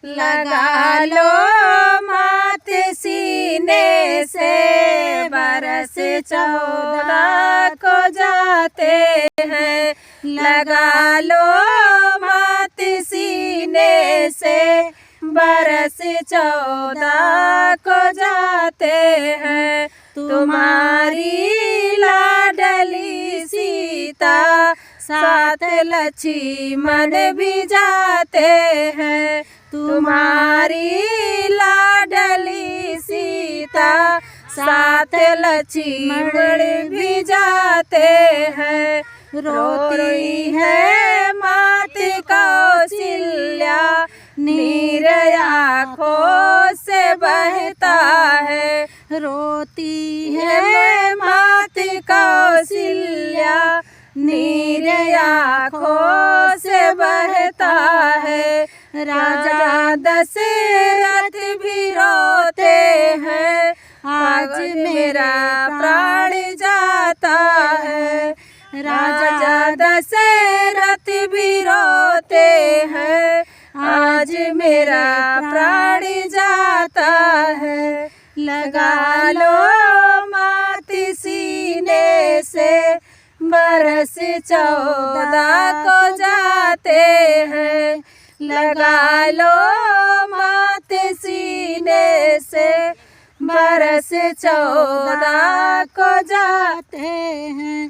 लगा लो मात सीने से, बरस 14 को जाते हैं। लगा लो मात सीने से, बरस 14 को जाते हैं। तुम्हारी लाडली सीता साथ लक्ष्मण भी जाते हैं। तुम्हारी लाडली सीता साथ लक्ष्मण भी जाते हैं। रोती है मात कौशल्या, नीर आँखों से बहता है। रोती है मात कौशल्या, नीर आँखों से बहता है। राजा दशरथ भी रोते हैं, आज मेरा प्राण जाता है। राजा दशरथ भी रोते हैं, आज मेरा प्राण जाता है। लगा लो मात सीने से, बरस 14 को जाते हैं। लगा लो मात सीने से, बरस 14 को जाते हैं।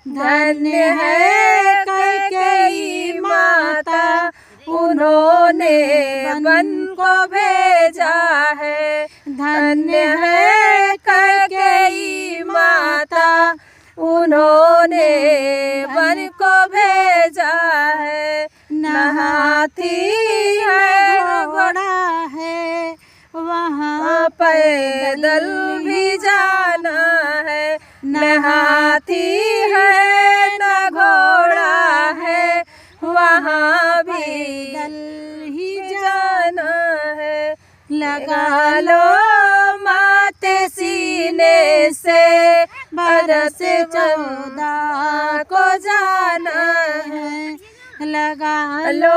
धन्य है कैकेयी माता, उन्होंने वन को भेजा है। धन्य है कैकेयी माता, उन्होंने वन को भेजा है। न हाथी है न घोड़ा है, वहाँ पैदल भी जाना है। न हाथी है न घोड़ा है, वहाँ भी दल ही जाना है। लगा लो मात सीने से, बरस 14 को जाना है। लगा लो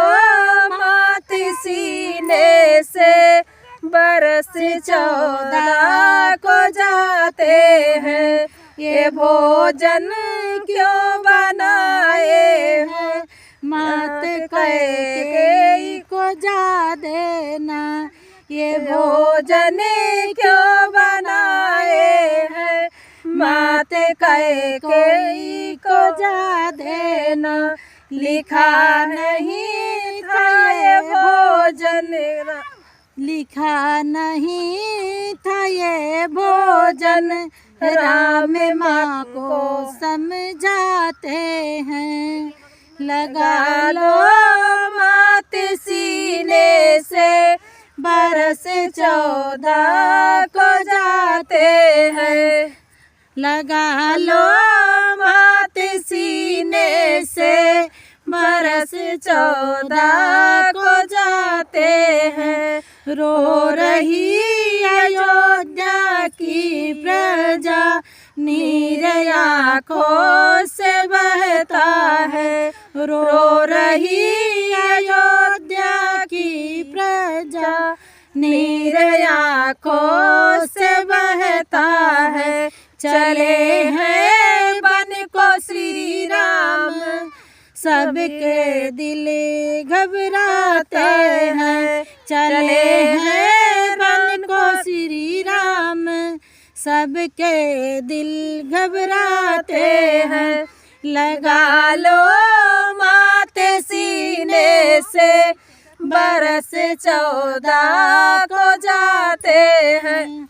मात सीने से, बरस 14 को जाते हैं। ये भोजन क्यों बनाए हैं, मात कैकेयी को जा देना। ये भोजन क्यों बनाए हैं, मात कैकेयी को जा देना। लिखा नहीं था ये भोजन, लिखा नहीं था ये भोजन, राम माँ को समझाते हैं। लगा लो मात सीने से, बरस 14 को जाते हैं। लगा लो मात सीने से, बरस 14 को जाते हैं। रो रही अयोध्या की प्रजा, नीर आँखों से बहता है। रो रही अयोध्या की प्रजा, नीर आँखों से बहता है। चले हैं वन को श्री राम, सबके दिल घबराते हैं। चले हैं वन को श्री राम, सबके दिल घबराते हैं। लगा लो मात सीने से, बरस 14 को जाते हैं।